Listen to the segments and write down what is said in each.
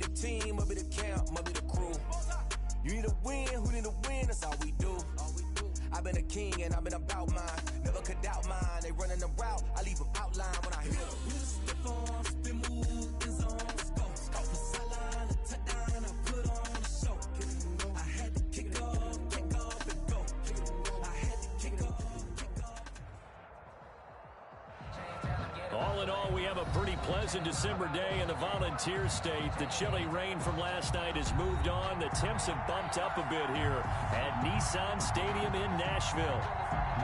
be the team, I'll be the camp, I'll be the crew. You need a win, who need a win, that's all we do. I've been a king and I've been about mine. Never could doubt mine. They running the route, I leave them outline when I hit them. Stiff on, spin move, in zone, let's go. The sideline, the touchdown, I put on the show. I had to kick off and go. I had to kick off. All in all, we have a pretty pleasant December day in the Volunteer State. The chilly rain from last night has moved on. The temps have bumped up a bit here at Nissan Stadium in Nashville.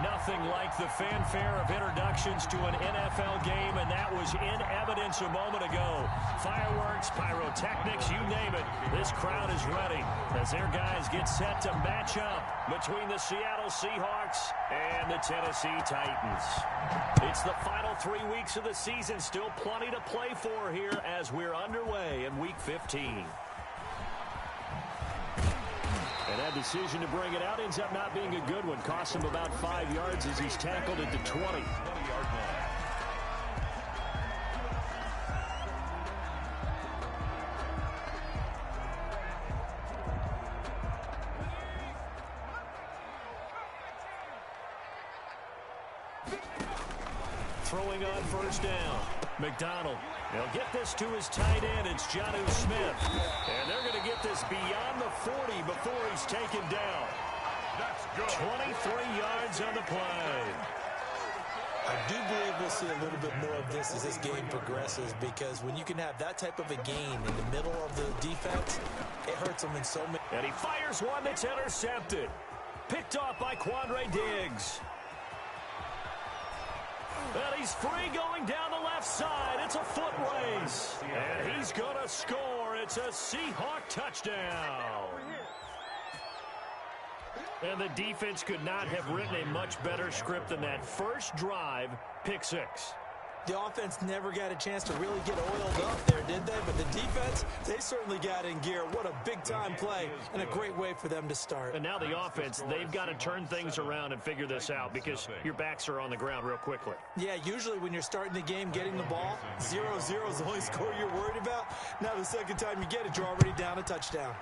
Nothing like the fanfare of introductions to an NFL game, and that was in evidence a moment ago. Fireworks, pyrotechnics, you name it. This crowd is ready as their guys get set to match up between the Seattle Seahawks and the Tennessee Titans. It's the final 3 weeks of the season. Still plenty to play for here as we're underway in Week 15. And that decision to bring it out ends up not being a good one. Costs him about 5 yards as he's tackled at the 20. Throwing on first down. McDonald. He'll get this to his tight end. It's Jonnu Smith. And they're going to get this beyond the 40 before he's taken down. 23 yards on the play. I do believe we'll see a little bit more of this as this game progresses, because when you can have that type of a gain in the middle of the defense, it hurts them in so many. And he fires one that's intercepted. Picked off by Quandre Diggs. And he's free going down the left side. It's a foot race. And he's going to score. It's a Seahawk touchdown. And the defense could not have written a much better script than that. First drive, pick six. The offense never got a chance to really get oiled up there, did they? But the defense, they certainly got in gear. What a big-time play and a great way for them to start. And now the offense, they've got to turn things around and figure this out, because your backs are on the ground real quickly. Yeah, usually when you're starting the game, getting the ball, 0-0 is the only score you're worried about. Now the second time you get it, you're already down a touchdown.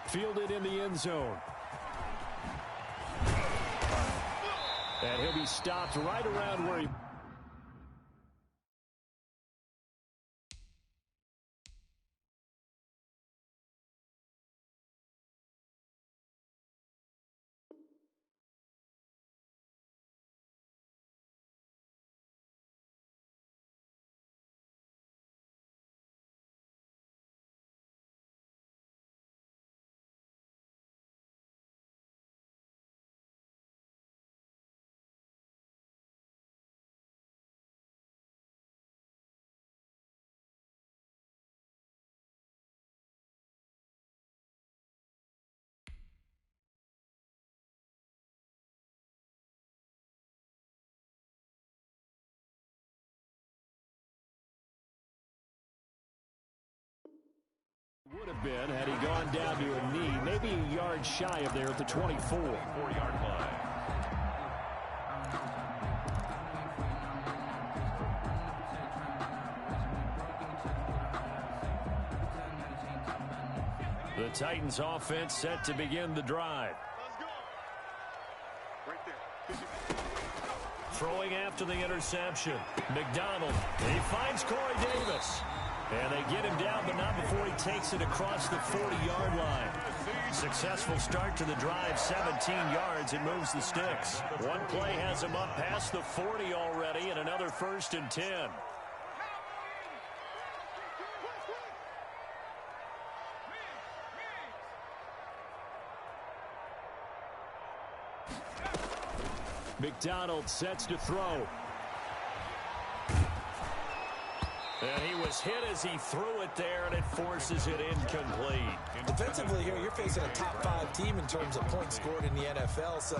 Fielded in the end zone. And he'll be stopped right around where he... Would have been had he gone down to a knee, maybe a yard shy of there at the 24. 4-yard line. The Titans offense set to begin the drive. Throwing after the interception. McDonald. He finds Corey Davis. And they get him down, but not before he takes it across the 40-yard line. Successful start to the drive, 17 yards. It moves the sticks. One play has him up past the 40 already, and another 1st and 10. McDonald sets to throw. And he was hit as he threw it there, and it forces it incomplete. Defensively here, you're facing a top-5 team in terms of points scored in the NFL. So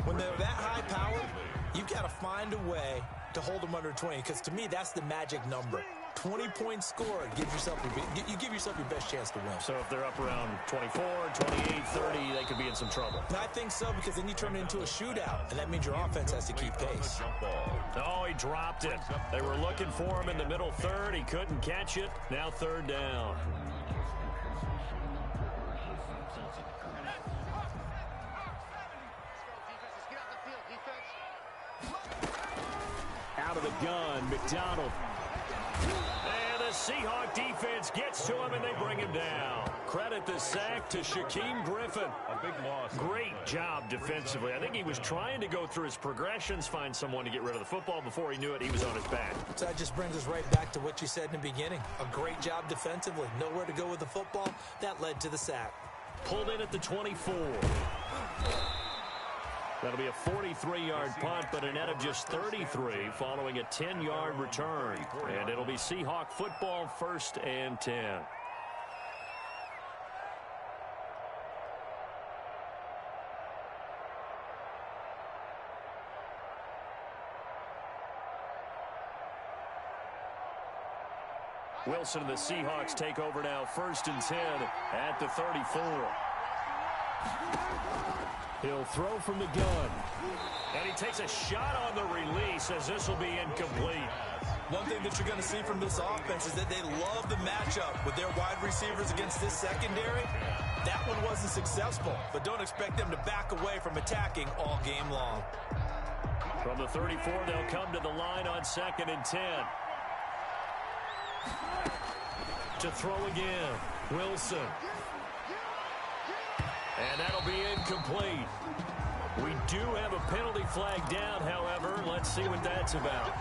when they're that high-powered, you've got to find a way to hold them under 20, because to me, that's the magic number. 20-point score, you give yourself your best chance to win. So if they're up around 24, 28, 30, they could be in some trouble. I think so, because then you turn it into a shootout, and that means your offense has to keep pace. Oh, he dropped it. They were looking for him in the middle third. He couldn't catch it. Now third down. Out of the gun, McDonald. And the Seahawk defense gets to him, and they bring him down. Credit the sack to Shaquem Griffin. A big loss. Great job defensively. I think he was trying to go through his progressions, find someone to get rid of the football. Before he knew it, he was on his back. So that just brings us right back to what you said in the beginning. A great job defensively. Nowhere to go with the football. That led to the sack. Pulled in at the 24. That'll be a 43-yard punt, but a net of just 33 following a 10-yard return. And it'll be Seahawk football, 1st and 10. Wilson and the Seahawks take over now, 1st and 10 at the 34. He'll throw from the gun. And he takes a shot on the release as this will be incomplete. One thing that you're going to see from this offense is that they love the matchup with their wide receivers against this secondary. That one wasn't successful, but don't expect them to back away from attacking all game long. From the 34, they'll come to the line on 2nd and 10. To throw again, Wilson. And that'll be incomplete. We do have a penalty flag down, however. Let's see what that's about.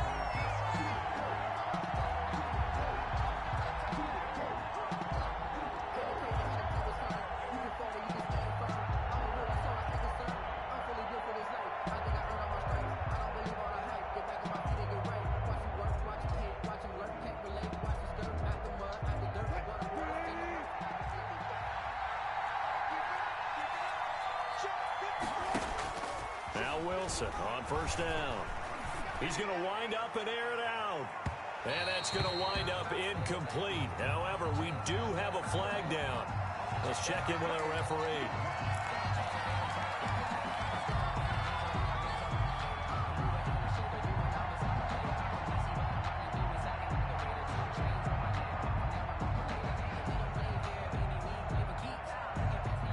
Wilson on 1st down. He's going to wind up and air it out. And that's going to wind up incomplete. However, we do have a flag down. Let's check in with our referee.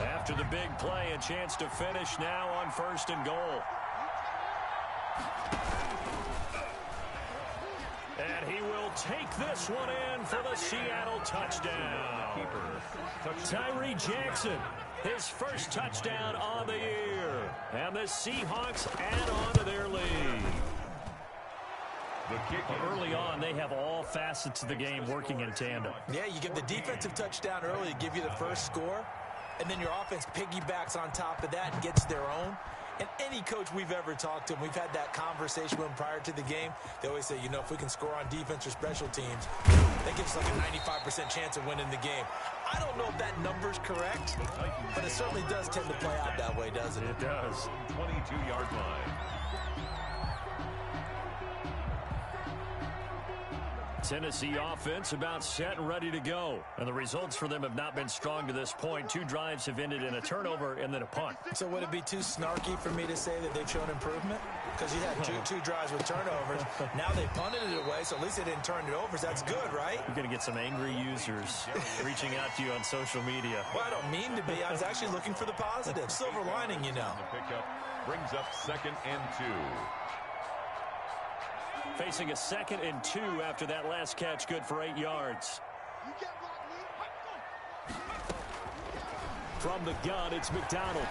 After the big play, a chance to finish now on 1st and goal. And he will take this one in for the Seattle touchdown. Tyree Jackson, his first touchdown on the year. And the Seahawks add on to their lead. Early on, they have all facets of the game working in tandem. Yeah, you give the defensive touchdown early to give you the first score, and then your offense piggybacks on top of that and gets their own. And any coach we've ever talked to, and we've had that conversation with them prior to the game, they always say, you know, if we can score on defense or special teams, that gives us like a 95% chance of winning the game. I don't know if that number's correct, but it certainly does tend to play out that way, doesn't it? It does. 22-yard line. Tennessee offense about set and ready to go. And the results for them have not been strong to this point. 2 drives have ended in a turnover and then a punt. So would it be too snarky for me to say that they've shown improvement? Because you had two drives with turnovers. Now they punted it away, so at least they didn't turn it over. So that's good, right? You're going to get some angry users reaching out to you on social media. Well, I don't mean to be. I was actually looking for the positive. Silver lining, you know. The pickup brings up 2nd and 2. Facing a 2nd and 2 after that last catch, good for 8 yards. From the gun, it's McDonald.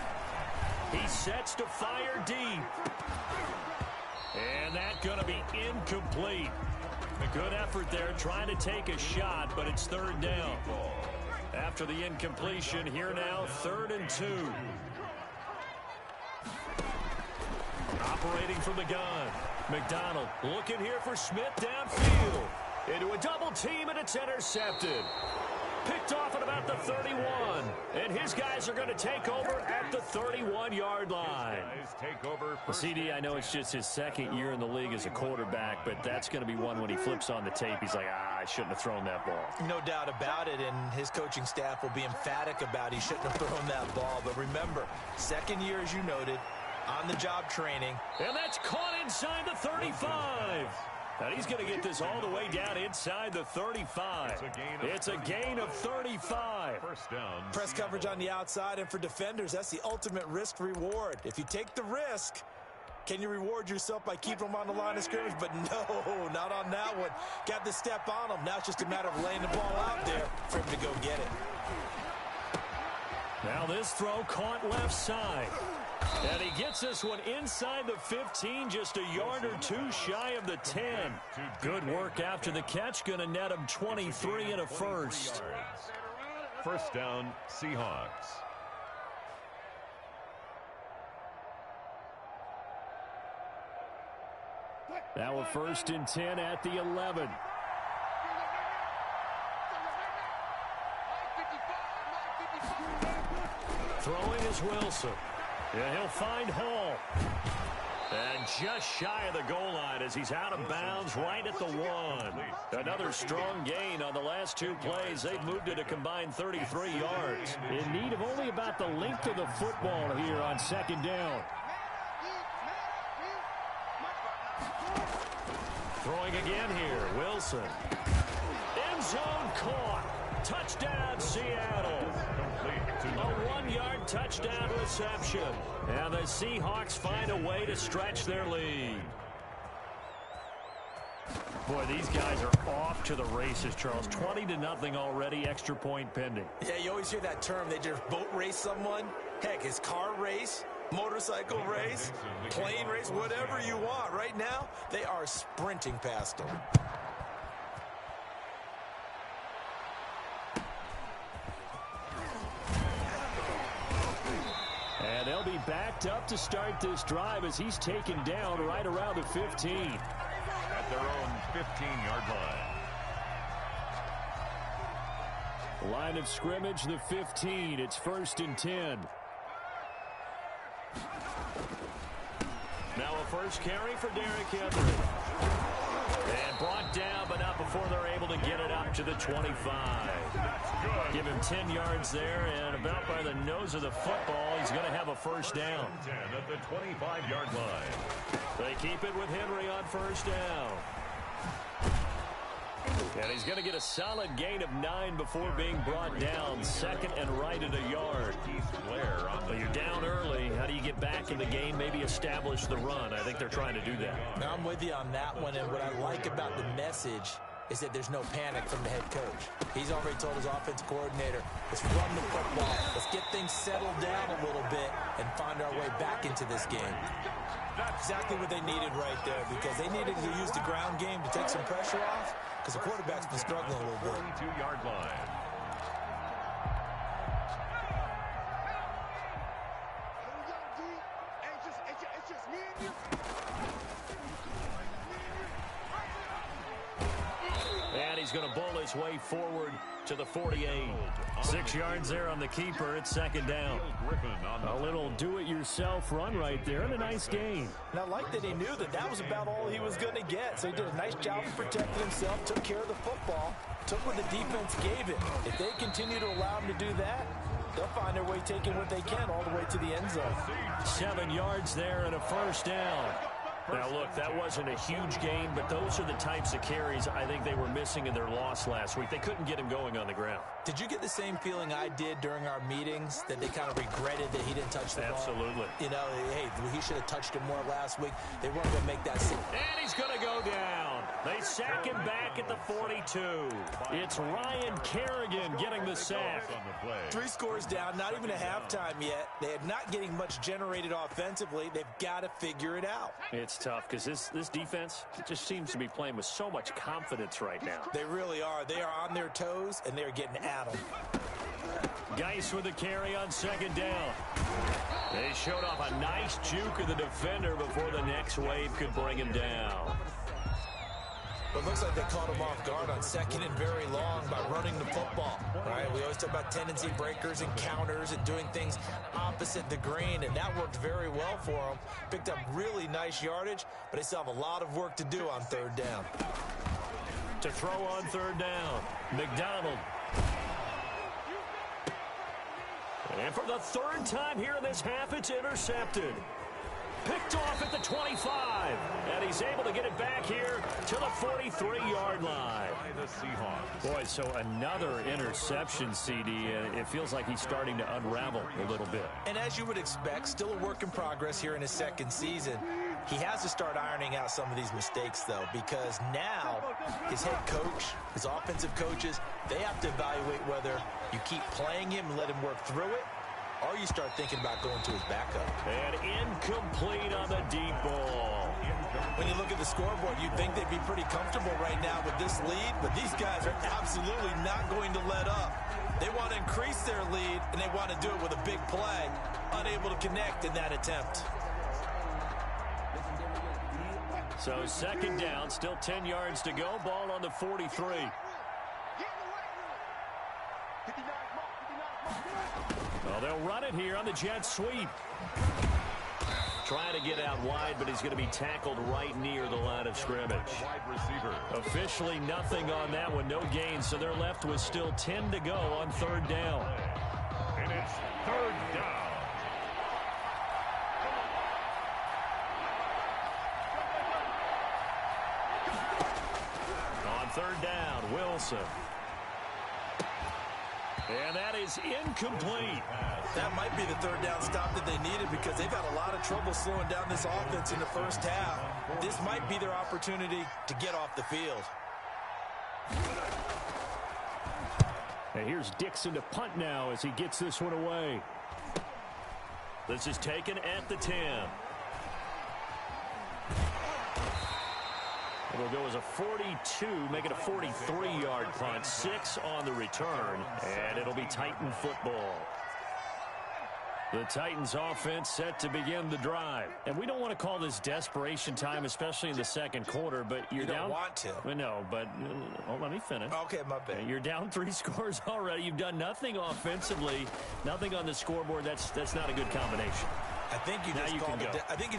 He sets to fire deep. And that's going to be incomplete. A good effort there, trying to take a shot, but it's 3rd down. After the incompletion, here now, 3rd and 2. Operating from the gun. McDonald looking here for Smith downfield. Into a double team, and it's intercepted. Picked off at about the 31. And his guys are going to take over at the 31-yard line. CD, I know it's just his second year in the league as a quarterback, but that's going to be one when he flips on the tape. He's like, I shouldn't have thrown that ball. No doubt about it, and his coaching staff will be emphatic about he shouldn't have thrown that ball. But remember, second year, as you noted, on-the-job training. And that's caught inside the 35. And he's going to get this all the way down inside the 35. It's a gain of 35. First down. Press coverage on the outside, and for defenders, that's the ultimate risk-reward. If you take the risk, can you reward yourself by keeping them on the line of scrimmage? But no, not on that one. Got the step on them. Now it's just a matter of laying the ball out there for him to go get it. Now this throw caught left side. And he gets this one inside the 15, just a yard or two shy of the 10. Good work after the catch. Going to net him 23 and a first. First down, Seahawks. Now a 1st and 10 at the 11. Throwing is Wilson. Yeah, he'll find Hall. And just shy of the goal line as he's out of bounds right at the 1. Another strong gain on the last two plays. They've moved it a combined 33 yards. In need of only about the length of the football here on 2nd down. Throwing again here, Wilson. End zone caught. Touchdown, Seattle. A 1-yard touchdown reception. And the Seahawks find a way to stretch their lead. Boy, these guys are off to the races, Charles. 20-0 already, extra point pending. Yeah, you always hear that term. They just boat race someone. Heck, it's car race, motorcycle race, plane race, whatever you want. Right now, they are sprinting past them. And they'll be backed up to start this drive as he's taken down right around the 15. At their own 15-yard line. Line of scrimmage, the 15. It's 1st and 10. Now a first carry for Derrick Henry. And brought down, but not before they're able to get it up to the 25. Give him 10 yards there, and about by the nose of the football, he's going to have a first down. 10 at the 25-yard line. They keep it with Henry on first down. And he's going to get a solid gain of 9 before being brought down. 2nd and right at a yard. But you're down early. How do you get back in the game, maybe establish the run? I think they're trying to do that. Now, I'm with you on that one, and what I like about the message is that there's no panic from the head coach. He's already told his offensive coordinator, let's run the football. Let's get things settled down a little bit and find our way back into this game. That's exactly what they needed right there, because they needed to use the ground game to take some pressure off, because the quarterback's been struggling a little bit. 42-yard line. And he's going to bowl his way forward to the 48. 6 yards there on the keeper. It's 2nd down. A little do-it-yourself run right there and a nice gain. And I like that he knew that that was about all he was going to get. So he did a nice job of protecting himself, took care of the football, took what the defense gave him. If they continue to allow him to do that, they'll find their way taking what they can all the way to the end zone. 7 yards there and a first down. Now, look, that wasn't a huge gain, but those are the types of carries I think they were missing in their loss last week. They couldn't get him going on the ground. Did you get the same feeling I did during our meetings, that they kind of regretted that he didn't touch the ball? Absolutely. You know, hey, he should have touched it more last week. They weren't going to make that scene. And he's going to go down. They sack him back at the 42. It's Ryan Kerrigan getting the sack. 3 scores down, not even a halftime yet. They are not getting much generated offensively. They've got to figure it out. It's tough because this defense just seems to be playing with so much confidence right now. They really are. They are on their toes, and they're getting at them. Geis with the carry on 2nd down. They showed off a nice juke of the defender before the next wave could bring him down. But it looks like they caught him off guard on second and very long by running the football. Right? We always talk about tendency breakers and counters and doing things opposite the green, and that worked very well for him. Picked up really nice yardage, but they still have a lot of work to do on third down. To throw on third down, McDonald. And for the third time here in this half, it's intercepted. Picked off at the 25. And he's able to get it back here to the 43-yard line. Boy, so another interception, CD. It feels like he's starting to unravel a little bit. And as you would expect, still a work in progress here in his second season. He has to start ironing out some of these mistakes, though, because now his head coach, his offensive coaches, they have to evaluate whether you keep playing him and let him work through it, or you start thinking about going to his backup. And incomplete on the deep ball. When you look at the scoreboard, you'd think they'd be pretty comfortable right now with this lead, but these guys are absolutely not going to let up. They want to increase their lead, and they want to do it with a big play. Unable to connect in that attempt. So second down, still 10 yards to go. Ball on the 43. Well, they'll run it here on the jet sweep. Trying to get out wide, but he's going to be tackled right near the line of scrimmage. Officially nothing on that one, no gain, so they're left with still 10 to go on third down. And it's third down. Third down, Wilson. And that is incomplete. That might be the third down stop that they needed because they've had a lot of trouble slowing down this offense in the first half. This might be their opportunity to get off the field. And here's Dixon to punt now as he gets this one away. This is taken at the 10. It'll go as a 42, make it a 43-yard punt, 6 on the return, and it'll be Titan football. The Titans offense set to begin the drive. And we don't want to call this desperation time, especially in the second quarter, but you're down. You don't want to. No, but let me finish. Okay, my bad. You're down 3 scores already. You've done nothing offensively, nothing on the scoreboard. That's not a good combination. I think you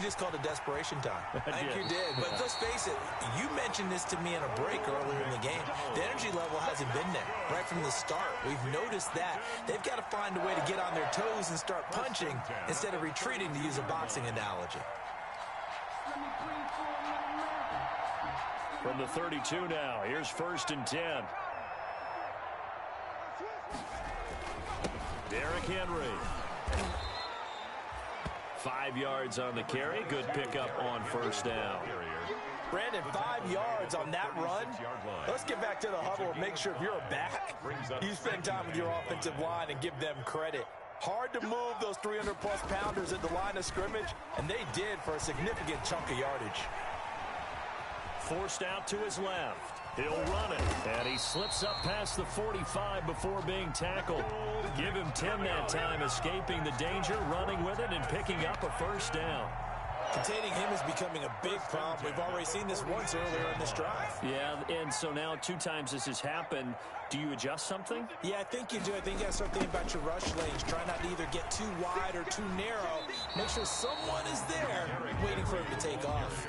just called it desperation time. I think you did. But let's face it, you mentioned this to me in a break earlier in the game. The energy level hasn't been there right from the start. We've noticed that. They've got to find a way to get on their toes and start punching instead of retreating, to use a boxing analogy. From the 32 now, here's 1st and 10. Derrick Henry. 5 yards on the carry. Good pickup on first down. Brandon, 5 yards on that run. Let's get back to the huddle and make sure if you're a back, you spend time with your offensive line and give them credit. Hard to move those 300-plus pounders at the line of scrimmage, and they did for a significant chunk of yardage. Forced out to his left. He'll run it, and he slips up past the 45 before being tackled. Give him 10 that time, escaping the danger, running with it, and picking up a first down. Containing him is becoming a big problem. We've already seen this once earlier in this drive. Yeah, and so now 2 times this has happened. Do you adjust something? Yeah, I think you do. I think you got to start thinking about your rush lanes. Try not to either get too wide or too narrow. Make sure someone is there waiting for him to take off.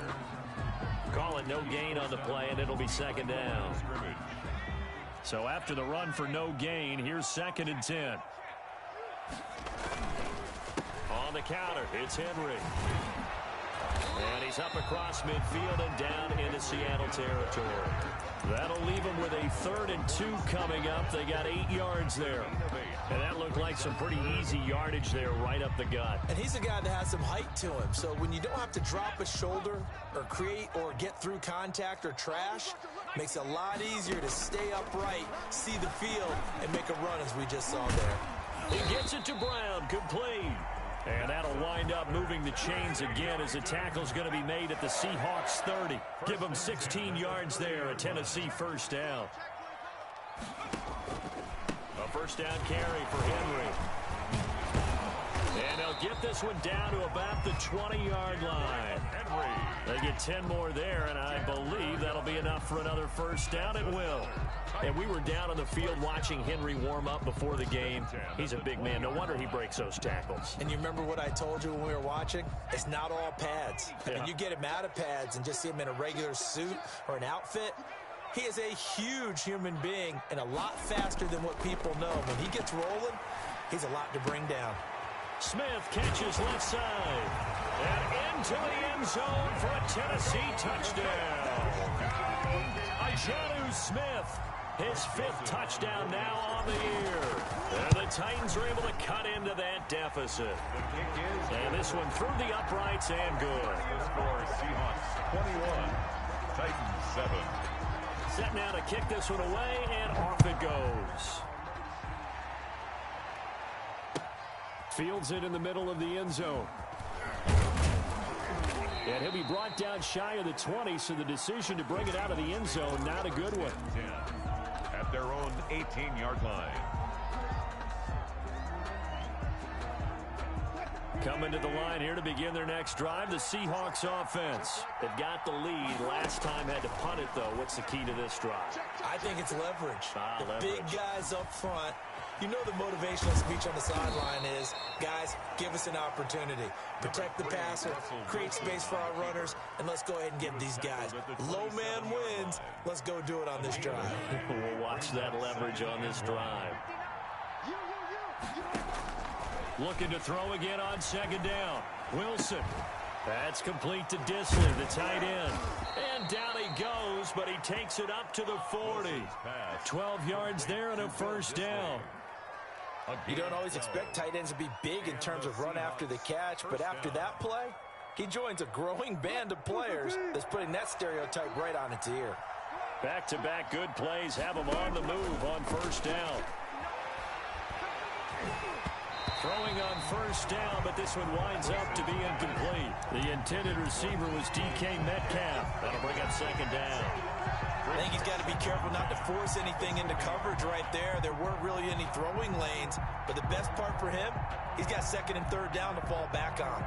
Call it no gain on the play, and it'll be second down. So after the run for no gain, here's 2nd and 10. On the counter, it's Henry. And he's up across midfield and down into Seattle territory. That'll leave him with a 3rd and 2 coming up. They got 8 yards there. And that looked like some pretty easy yardage there right up the gut. And he's a guy that has some height to him. So when you don't have to drop a shoulder or create or get through contact or trash, makes it a lot easier to stay upright, see the field, and make a run as we just saw there. He gets it to Brown, complete. And that'll wind up moving the chains again as the tackle's going to be made at the Seahawks 30. Give them 16 yards there, a Tennessee first down. A first down carry for Henry. And they'll get this one down to about the 20-yard line. Henry. They get 10 more there, and I believe that'll be enough for another first down. It will. And we were down on the field watching Henry warm up before the game. He's a big man. No wonder he breaks those tackles. And you remember what I told you when we were watching? It's not all pads. I mean, you get him out of pads and just see him in a regular suit or an outfit. He is a huge human being and a lot faster than what people know. When he gets rolling, he's a lot to bring down. Smith catches left side. And into the end zone for a Tennessee touchdown. Jonnu Smith, his 5th touchdown now on the year. And the Titans are able to cut into that deficit. And this one through the uprights and good. Score Seahawks 21, Titans 7. Set now to kick this one away, and off it goes. Fields it in the middle of the end zone. And he'll be brought down shy of the 20, so the decision to bring it out of the end zone, not a good one. 10 at their own 18-yard line. Coming to the line here to begin their next drive, the Seahawks offense. They've got the lead. Last time had to punt it, though. What's the key to this drive? I think it's leverage. Leverage. Big guys up front. You know the motivational speech on the sideline is, guys, give us an opportunity. Protect the passer, create space for our runners, and let's go ahead and get these guys. Low man wins. Let's go do it on this drive. We'll watch that leverage on this drive. Looking to throw again on second down. Wilson. That's complete to Disley, the tight end. And down he goes, but he takes it up to the 40. 12 yards there and a first down. You don't always expect tight ends to be big in terms of run after the catch, but after that play, he joins a growing band of players that's putting that stereotype right on its ear. Back-to-back good plays have him on the move on first down. Throwing on first down, but this one winds up to be incomplete. The intended receiver was DK Metcalf. That'll bring up second down. I think he's got to be careful not to force anything into coverage right there. There weren't really any throwing lanes, but the best part for him, he's got second and third down to fall back on.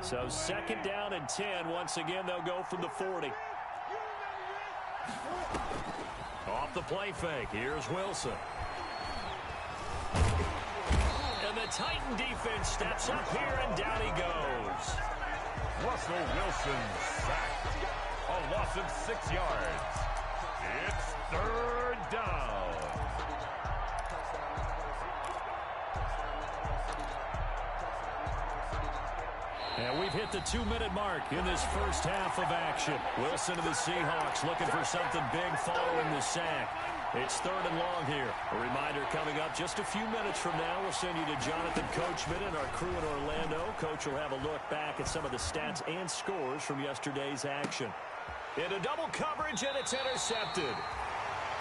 So second down and 10. Once again, they'll go from the 40. Off the play fake. Here's Wilson. And the Titan defense steps up here, and down he goes. Russell Wilson sacked. A loss of 6 yards. It's third down. And we've hit the 2-minute mark in this first half of action. Wilson of the Seahawks looking for something big following the sack. It's third and long here. A reminder coming up just a few minutes from now. We'll send you to Jonathan Coachman and our crew in Orlando. Coach will have a look back at some of the stats and scores from yesterday's action. Into double coverage, and it's intercepted.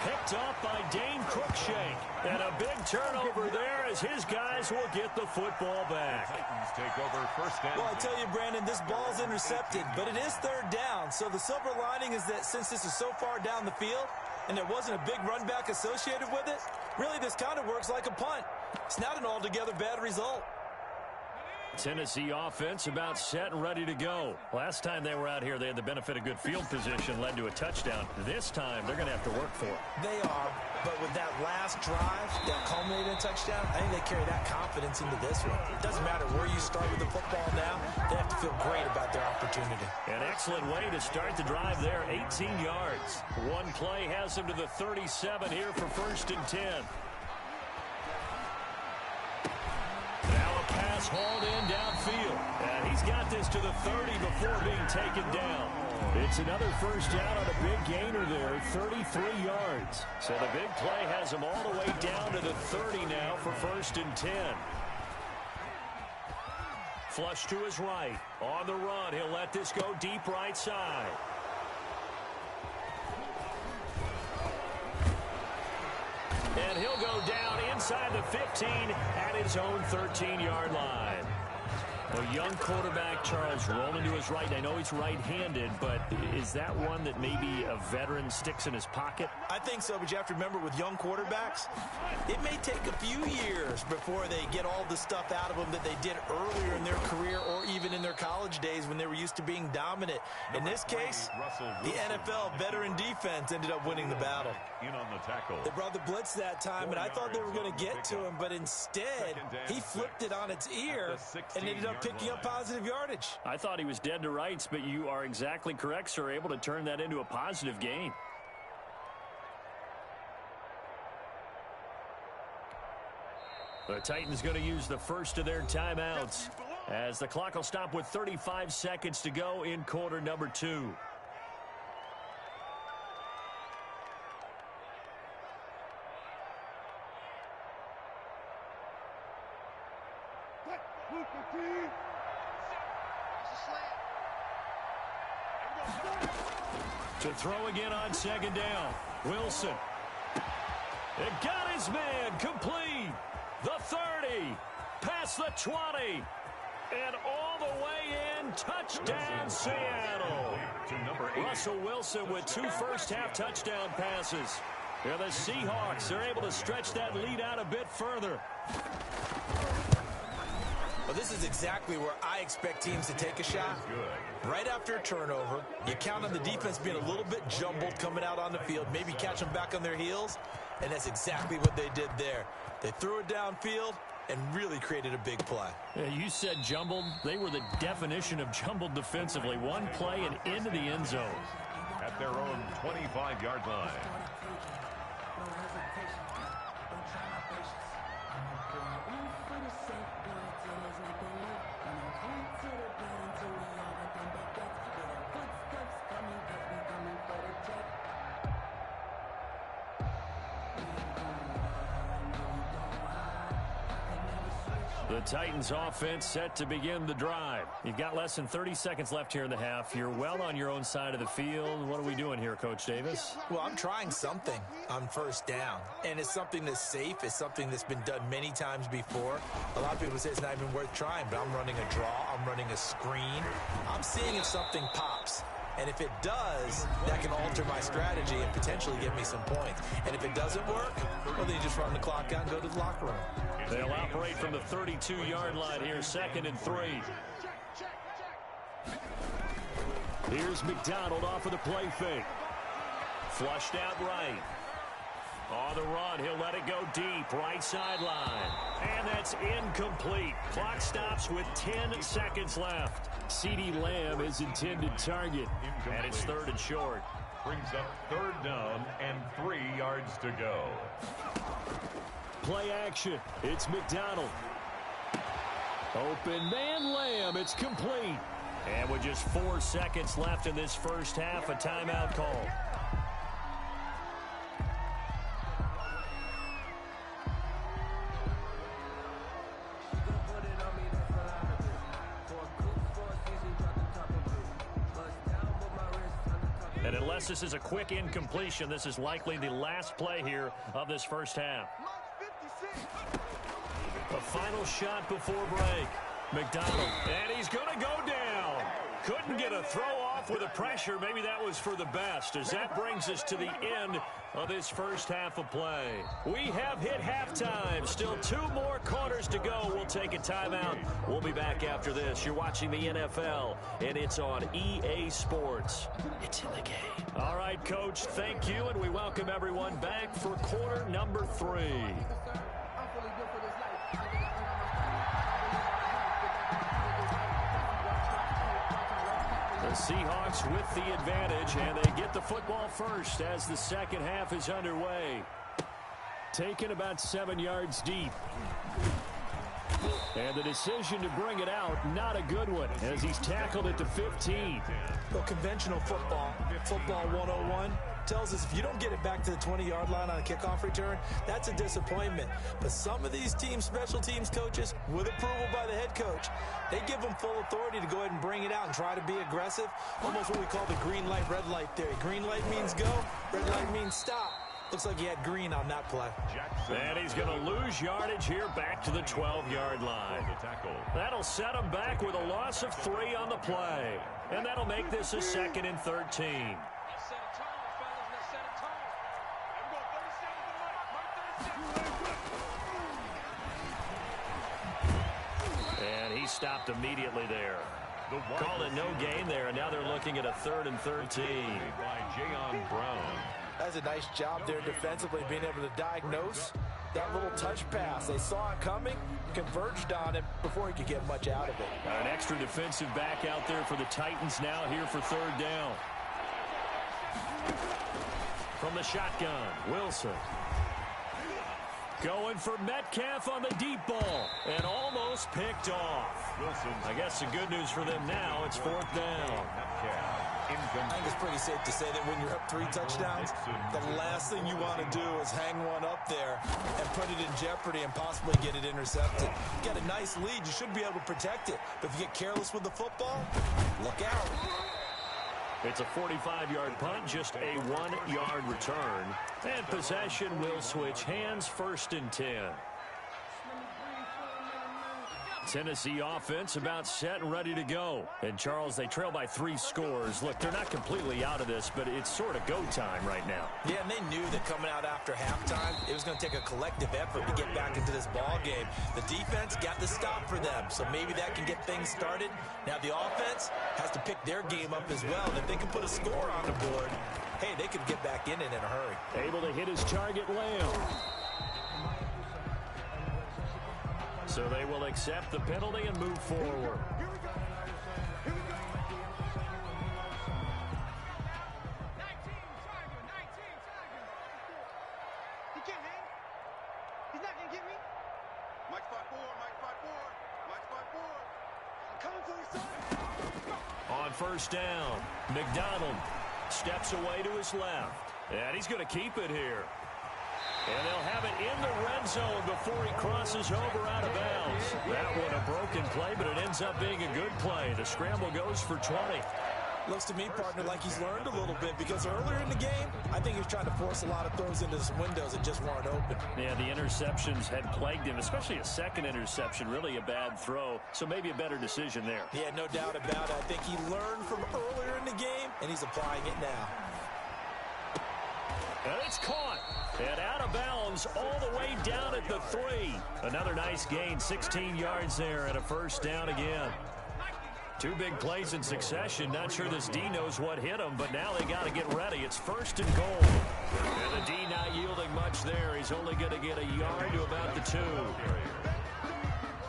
Picked off by Dane Cruikshank. And a big turnover there as his guys will get the football back. Titans take over first down. Well, I tell you, Brandon, this ball's intercepted, but it is third down. So the silver lining is that since this is so far down the field and there wasn't a big run back associated with it, really this kind of works like a punt. It's not an altogether bad result. Tennessee offense about set and ready to go. Last time they were out here, they had the benefit of good field position, led to a touchdown. This time, they're going to have to work for it. They are, but with that last drive that culminated in a touchdown, I think they carry that confidence into this one. It doesn't matter where you start with the football now. They have to feel great about their opportunity. An excellent way to start the drive there, 18 yards. One play has them to the 37 here for first and 10. Pass hauled in downfield. And he's got this to the 30 before being taken down. It's another first down on a big gainer there, 33 yards. So the big play has him all the way down to the 30 now for first and 10. Flush to his right. On the run, he'll let this go deep right side. And he'll go down inside the 15 at his own 13-yard line. A young quarterback, Charles, rolling to his right. I know he's right-handed, but is that one that maybe a veteran sticks in his pocket? I think so, but you have to remember with young quarterbacks, it may take a few years before they get all the stuff out of them that they did earlier in their career or even in their college days when they were used to being dominant. In this case, the NFL veteran defense ended up winning the battle. In on the tackle. They brought the blitz that time, and I thought they were going to get to him, but instead, he flipped it on its ear and ended up picking up positive yardage. I thought he was dead to rights, but you are exactly correct, sir. Able to turn that into a positive gain. The Titans going to use the first of their timeouts as the clock will stop with 35 seconds to go in quarter number 2. To throw again on second down. Wilson. It got his man complete. The 30. Past the 20. And all the way in. Touchdown, Seattle. Russell Wilson with 2 first-half touchdown passes. And the Seahawks are able to stretch that lead out a bit further. Well, this is exactly where I expect teams to take a shot. Right after a turnover, you count on the defense being a little bit jumbled coming out on the field, maybe catch them back on their heels, and that's exactly what they did there. They threw it downfield and really created a big play. Yeah, you said jumbled. They were the definition of jumbled defensively. One play and into the end zone. At their own 25-yard line. The Titans offense set to begin the drive. You've got less than 30 seconds left here in the half. You're well on your own side of the field. What are we doing here, Coach Davis? Well, I'm trying something on first down, and it's something that's safe. It's something that's been done many times before. A lot of people say it's not even worth trying, but I'm running a draw. I'm running a screen. I'm seeing if something pops. And if it does, that can alter my strategy and potentially give me some points. And if it doesn't work, well, then you just run the clock out and go to the locker room. They'll operate from the 32-yard line here, 2nd and 3. Here's McDonald off of the play fake. Flushed out right. On the run, he'll let it go deep, right sideline. And that's incomplete. Clock stops with 10 seconds left. CeeDee Lamb is intended target. And it's 3rd and short. Brings up 3rd down and 3 yards to go. Play action. It's McDonald. Open man Lamb. It's complete. And with just 4 seconds left in this first half, a timeout call. And unless this is a quick incompletion, this is likely the last play here of this first half. A final shot before break. McDonald, and he's going to go down. Couldn't get a throw off with the pressure. Maybe that was for the best, as that brings us to the end of this first half of play. We have hit halftime. Still 2 more quarters to go. We'll take a timeout. We'll be back after this. You're watching the NFL, and it's on EA Sports. It's in the game. All right, Coach, thank you, and we welcome everyone back for quarter number 3. The Seahawks with the advantage, and they get the football first as the second half is underway. Taken about 7 yards deep. And the decision to bring it out, not a good one, as he's tackled at the 15. Well, conventional football 101, tells us if you don't get it back to the 20-yard line on a kickoff return, that's a disappointment. But some of these teams, special teams coaches, with approval by the head coach, they give them full authority to go ahead and bring it out and try to be aggressive. Almost what we call the green light, red light theory. Green light means go, red light means stop. Looks like he had green on that play. And he's going to lose yardage here back to the 12-yard line. That'll set him back with a loss of 3 on the play. And that'll make this a 2nd and 13. And he stopped immediately there. Called a no gain there, and now they're looking at a 3rd and 13. By Jayon Brown. That's a nice job there defensively, being able to diagnose that little touch pass. They saw it coming, converged on it before he could get much out of it. An extra defensive back out there for the Titans now here for 3rd down. From the shotgun, Wilson. Going for Metcalf on the deep ball, and almost picked off. I guess the good news for them now, it's 4th down. I think it's pretty safe to say that when you're up 3 touchdowns, the last thing you want to do is hang one up there and put it in jeopardy and possibly get it intercepted. You got a nice lead, you should be able to protect it. But if you get careless with the football, look out. It's a 45-yard punt, just a 1-yard return. And possession will switch hands, 1st and 10. Tennessee offense about set and ready to go. And, Charles, they trail by 3 scores. Look, they're not completely out of this, but it's sort of go time right now. Yeah, and they knew that coming out after halftime, it was going to take a collective effort to get back into this ball game. The defense got the stop for them, so maybe that can get things started. Now the offense has to pick their game up as well. And if they can put a score on the board, hey, they could get back in it in a hurry. Able to hit his target, Lamb. So they will accept the penalty and move forward. On 1st down, McDonald steps away to his left. And he's going to keep it here. And they'll have it in the red zone before he crosses over out of bounds. That one a broken play, but it ends up being a good play. The scramble goes for 20. Looks to me, partner, like he's learned a little bit, because earlier in the game, I think he was trying to force a lot of throws into some windows that just weren't open. Yeah, the interceptions had plagued him, especially a second interception, really a bad throw. So maybe a better decision there. Yeah, no doubt about it. I think he learned from earlier in the game, and he's applying it now. And it's caught. And out of bounds all the way down at the 3. Another nice gain, 16 yards there, and a 1st down again. 2 big plays in succession. Not sure this D knows what hit him, but now they got to get ready. It's 1st and goal. And the D not yielding much there. He's only going to get a yard to about the 2.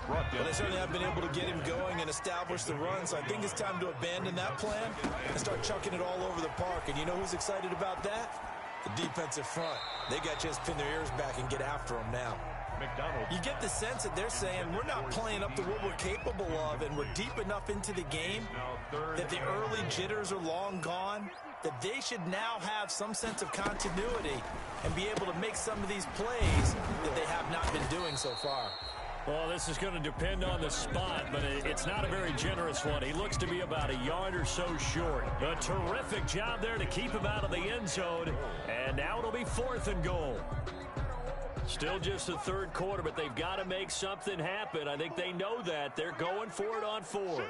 Well, they certainly have been able to get him going and establish the run, so I think it's time to abandon that plan and start chucking it all over the park. And you know who's excited about that? The defensive front. They got to just pin their ears back and get after him now. McDonald. You get the sense that they're saying we're not playing up to what we're capable of, and we're deep enough into the game that the early jitters are long gone, that they should now have some sense of continuity and be able to make some of these plays that they have not been doing so far. Well, this is going to depend on the spot, but it's not a very generous one. He looks to be about a yard or so short. A terrific job there to keep him out of the end zone. And now it'll be 4th and goal. Still just the 3rd quarter, but they've got to make something happen. I think they know that. They're going for it on 4th.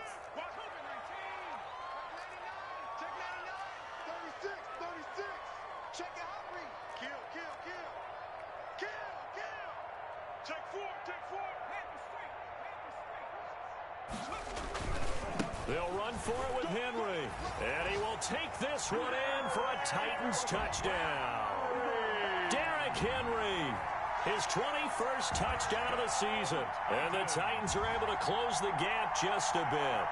They'll run for it with Henry. And he will take this one in for a Titans touchdown. Derrick Henry, his 21st touchdown of the season. And the Titans are able to close the gap just a bit.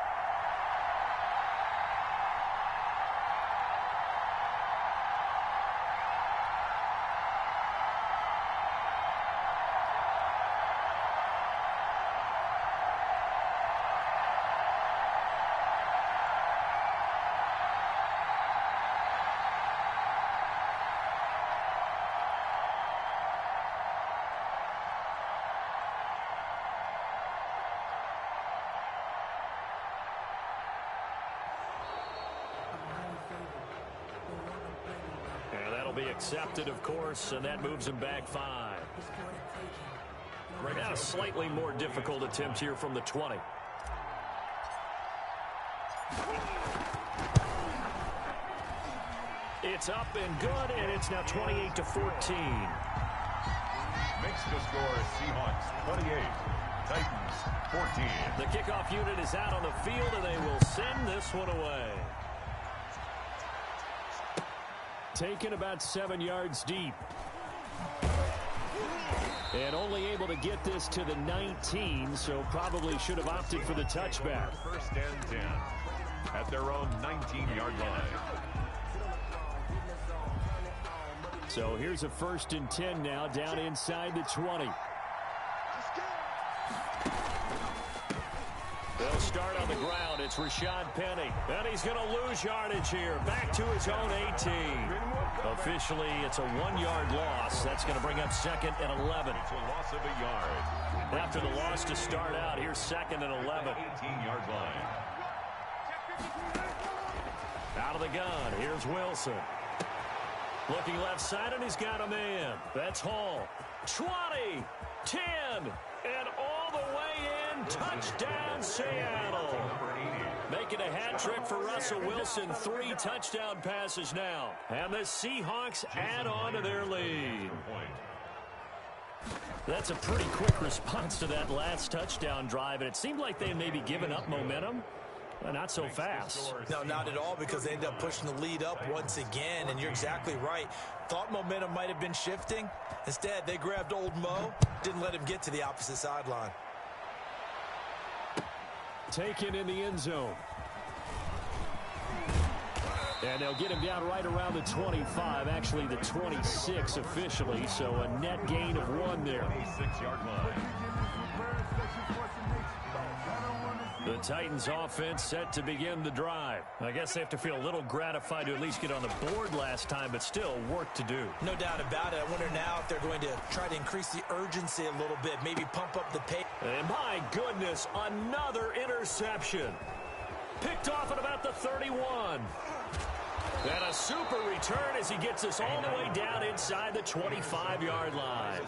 be accepted, of course, and that moves him back 5. Now a slightly more difficult attempt here from the 20. It's up and good, and it's now 28-14. Makes the score Seahawks 28, Titans 14. The kickoff unit is out on the field, and they will send this one away. Taken about 7 yards deep. And only able to get this to the 19, so probably should have opted for the touchback. First and 10 at their own 19-yard line. So here's a 1st and 10 now, down inside the 20. They'll start on the ground. It's Rashad Penny. And he's going to lose yardage here. Back to his own 18. Officially, it's a 1-yard loss. That's going to bring up 2nd and 11. It's a loss of a yard. After the loss to start out, here's 2nd and 11. 18-yard line. Out of the gun, here's Wilson. Looking left side, and he's got a man. That's Hall. 20, 10, and all the way in. Touchdown, Seattle. Making a hat trick for Russell Wilson. 3 touchdown passes now. And the Seahawks add on to their lead. That's a pretty quick response to that last touchdown drive, and it seemed like they had maybe given up momentum. Well, not so fast. No, not at all, because they ended up pushing the lead up once again, and you're exactly right. Thought momentum might have been shifting. Instead, they grabbed old Mo, didn't let him get to the opposite sideline. Taken in the end zone. And they'll get him down right around the 25, actually the 26 officially, so a net gain of 1 there. 26-yard line. The Titans offense set to begin the drive. I guess they have to feel a little gratified to at least get on the board last time, but still work to do. No doubt about it. I wonder now if they're going to try to increase the urgency a little bit, maybe pump up the pace. And my goodness, another interception. Picked off at about the 31. And a super return as he gets us all the way down inside the 25-yard line.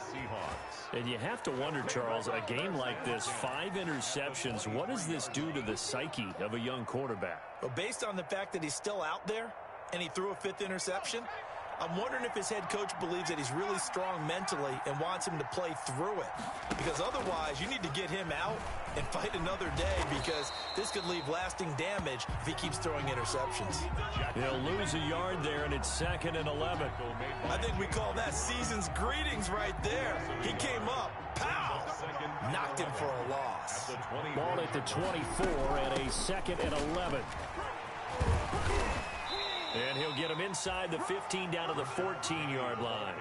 And you have to wonder, Charles, a game like this, 5 interceptions, what does this do to the psyche of a young quarterback? Well, based on the fact that he's still out there and he threw a 5th interception, I'm wondering if his head coach believes that he's really strong mentally and wants him to play through it. Because otherwise, you need to get him out and fight another day, because this could leave lasting damage if he keeps throwing interceptions. He'll lose a yard there, and it's 2nd and 11. I think we call that season's greetings right there. He came up, pow, knocked him for a loss. Ball at the 24 and a 2nd and 11. And he'll get him inside the 15 down to the 14-yard line.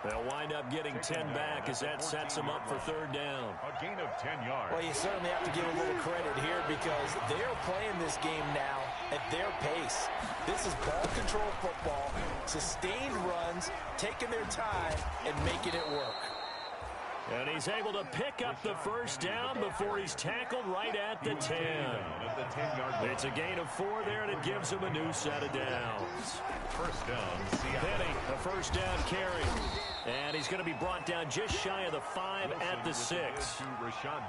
They'll wind up getting 10 back as that sets them up for 3rd down. A gain of 10 yards. Well, you certainly have to give a little credit here, because they're playing this game now at their pace. This is ball control football, sustained runs, taking their time, and making it work. And he's able to pick up the 1st down before he's tackled right at the 10. It's a gain of 4 there, and it gives him a new set of downs. First down, Seattle. Penny, a 1st down carry. And he's going to be brought down just shy of the 5 at the 6.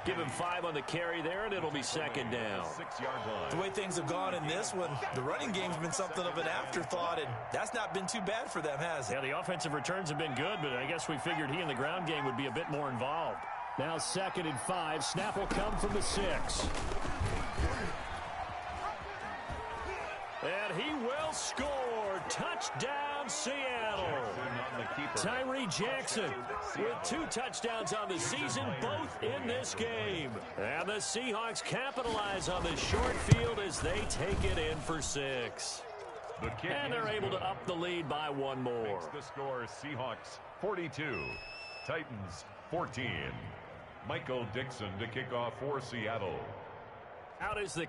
Give him 5 on the carry there, and it'll be 2nd down. 6-yard line. The way things have gone in this one, the running game's been something of an afterthought, and that's not been too bad for them, has it? Yeah, the offensive returns have been good, but I guess we figured he in the ground game would be a bit more involved. Now 2nd and 5. Snap will come from the 6. And he will score. Touchdown, Seattle. Tyree Jackson with 2 touchdowns on the season, both in this game. And the Seahawks capitalize on the short field as they take it in for 6. And they're able to up the lead by 1 more. Makes the score Seahawks 42, Titans 14. Michael Dixon to kick off for Seattle. Out is the